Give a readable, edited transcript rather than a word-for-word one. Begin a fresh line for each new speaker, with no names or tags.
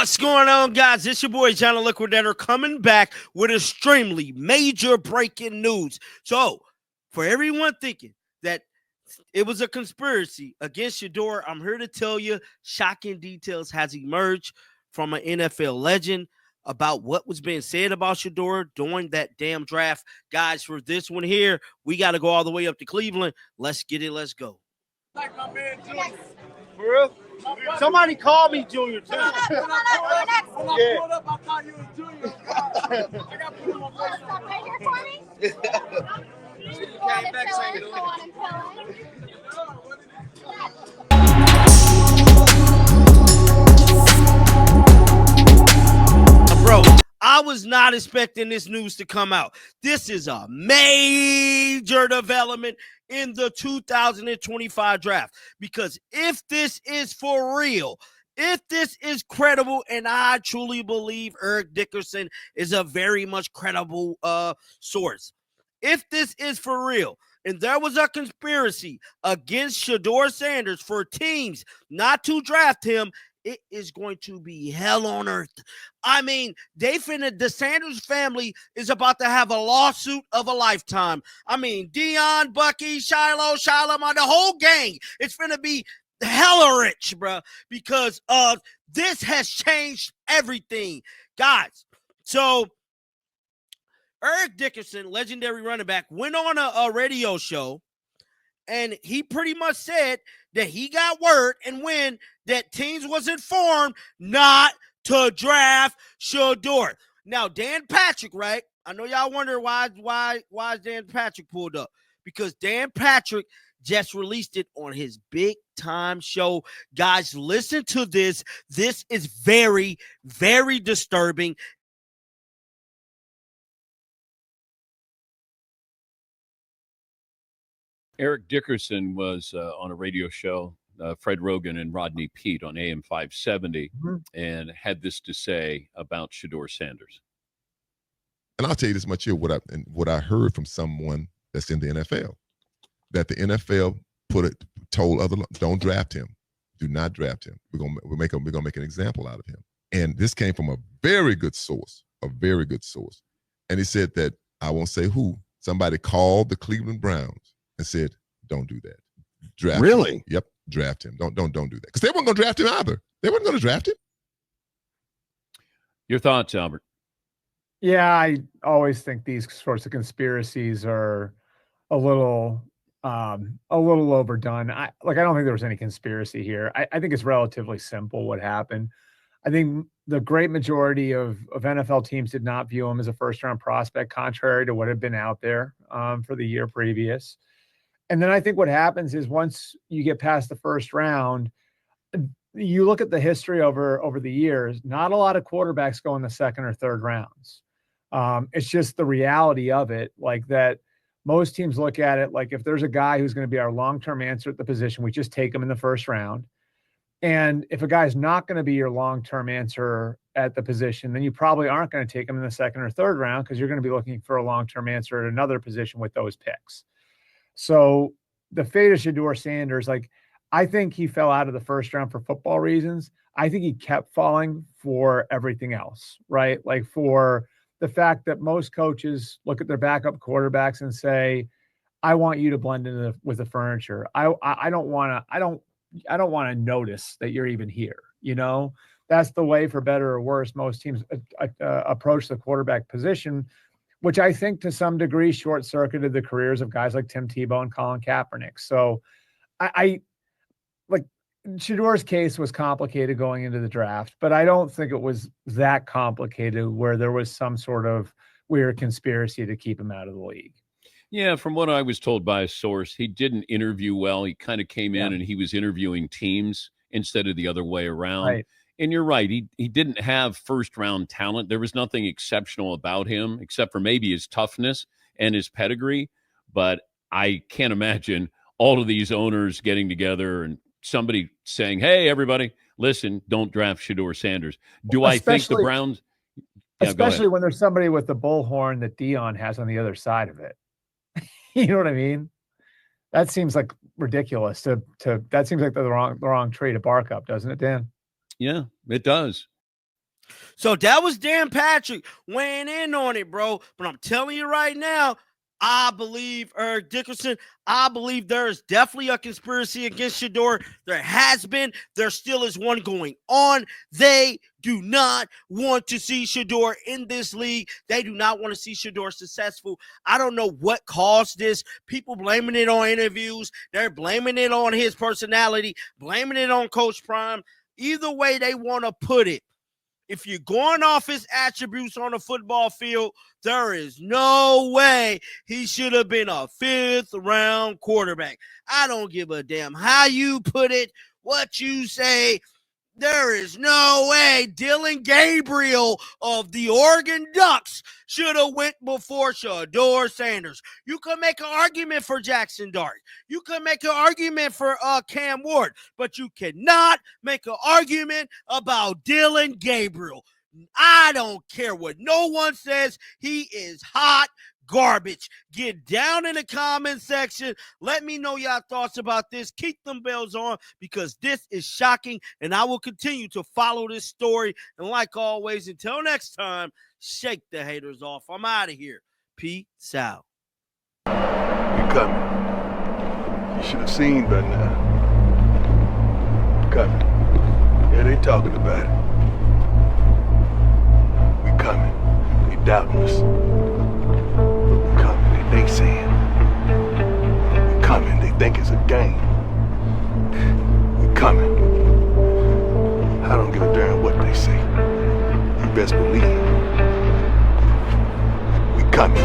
What's going on, guys? It's your boy, John the Liquidator, coming back with extremely major breaking news. So, for everyone thinking that it was a conspiracy against SHEDEUR, I'm here to tell you shocking details has emerged from an NFL legend about what was being said about SHEDEUR during that damn draft. Guys, for this one here, we got to go all the way up to Cleveland. Let's get it. Let's go. Like my man, Junior. For real? Somebody call me Junior, too. When I pulled up, I thought you was Junior. I got put on my face. Stop right here for me? You came back saying bro, I was not expecting this news to come out. This is a major development in the 2025 draft, because if this is for real, if this is credible, and I truly believe Eric Dickerson is a very much credible source, if this is for real and there was a conspiracy against SHEDEUR Sanders for teams not to draft him, it is going to be hell on earth. I mean, the Sanders family is about to have a lawsuit of a lifetime. I mean, Dion, Bucky, Shiloh, the whole gang. It's going to be hella rich, bro, because this has changed everything. Guys, so Eric Dickerson, legendary running back, went on a radio show, and he pretty much said that he got word and when that teams was informed not to draft SHEDEUR. Now, Dan Patrick, right? I know y'all wonder why is Dan Patrick pulled up? Because Dan Patrick just released it on his big time show. Guys, listen to this. This is very, very disturbing.
Eric Dickerson was on a radio show, Fred Rogan and Rodney Peete on AM 570, and had this to say about SHEDEUR Sanders.
And I'll tell you this much here, what I heard from someone that's in the NFL, that the NFL told other, don't draft him, do not draft him. We're gonna make an example out of him. And this came from a very good source, And he said that, I won't say who, somebody called the Cleveland Browns and said, don't do that. Draft
really?
him. Yep, draft him. Don't do that. Because they weren't going to draft him either. They weren't going to draft him.
Your thoughts, Albert?
Yeah, I always think these sorts of conspiracies are a little overdone. I don't think there was any conspiracy here. I think it's relatively simple what happened. I think the great majority of NFL teams did not view him as a first-round prospect, contrary to what had been out there for the year previous. And then I think what happens is once you get past the first round, you look at the history over the years, not a lot of quarterbacks go in the second or third rounds. It's just the reality of it, like that most teams look at it like if there's a guy who's going to be our long-term answer at the position, we just take him in the first round. And if a guy's not going to be your long-term answer at the position, then you probably aren't going to take him in the second or third round because you're going to be looking for a long-term answer at another position with those picks. So the fate of SHEDEUR Sanders, I think he fell out of the first round for football reasons. I think he kept falling for everything else, right? Like for the fact that most coaches look at their backup quarterbacks and say, I want you to blend in with the furniture. I don't want to notice that you're even here. You know, that's the way, for better or worse, most teams approach the quarterback position, which I think to some degree short-circuited the careers of guys like Tim Tebow and Colin Kaepernick. So I SHEDEUR's case was complicated going into the draft, but I don't think it was that complicated where there was some sort of weird conspiracy to keep him out of the league.
Yeah, from what I was told by a source, he didn't interview well. He kind of came in and he was interviewing teams instead of the other way around.
Right.
And you're right. He didn't have first-round talent. There was nothing exceptional about him except for maybe his toughness and his pedigree. But I can't imagine all of these owners getting together and somebody saying, hey, everybody, listen, don't draft SHEDEUR Sanders. Do I think the Browns –
especially when there's somebody with the bullhorn that Dion has on the other side of it. You know what I mean? That seems like ridiculous that seems like the wrong tree to bark up, doesn't it, Dan?
Yeah, it does.
So that was Dan Patrick weighing in on it, bro. But I'm telling you right now, I believe Eric Dickerson. I believe there is definitely a conspiracy against SHEDEUR. There has been. There still is one going on. They do not want to see SHEDEUR in this league. They do not want to see SHEDEUR successful. I don't know what caused this. People blaming it on interviews. They're blaming it on his personality, blaming it on Coach Prime. Either way they want to put it. If you're going off his attributes on the football field, there is no way he should have been a 5th-round quarterback. I don't give a damn how you put it, what you say. There is no way Dylan Gabriel of the Oregon Ducks should have went before SHEDEUR Sanders. You could make an argument for Jackson Dart. You could make an argument for Cam Ward, but you cannot make an argument about Dylan Gabriel. I don't care what no one says. He is hot garbage. Get down in the comment section. Let me know your thoughts about this. Keep them bells on because this is shocking, and I will continue to follow this story. And like always, until next time, shake the haters off. I'm out of here. Peace out.
You coming. You should have seen by now. Coming. Yeah, they talking about it. We coming. They doubting us. They saying we coming, they think it's a game. We coming. I don't give a damn what they say. You best believe we coming.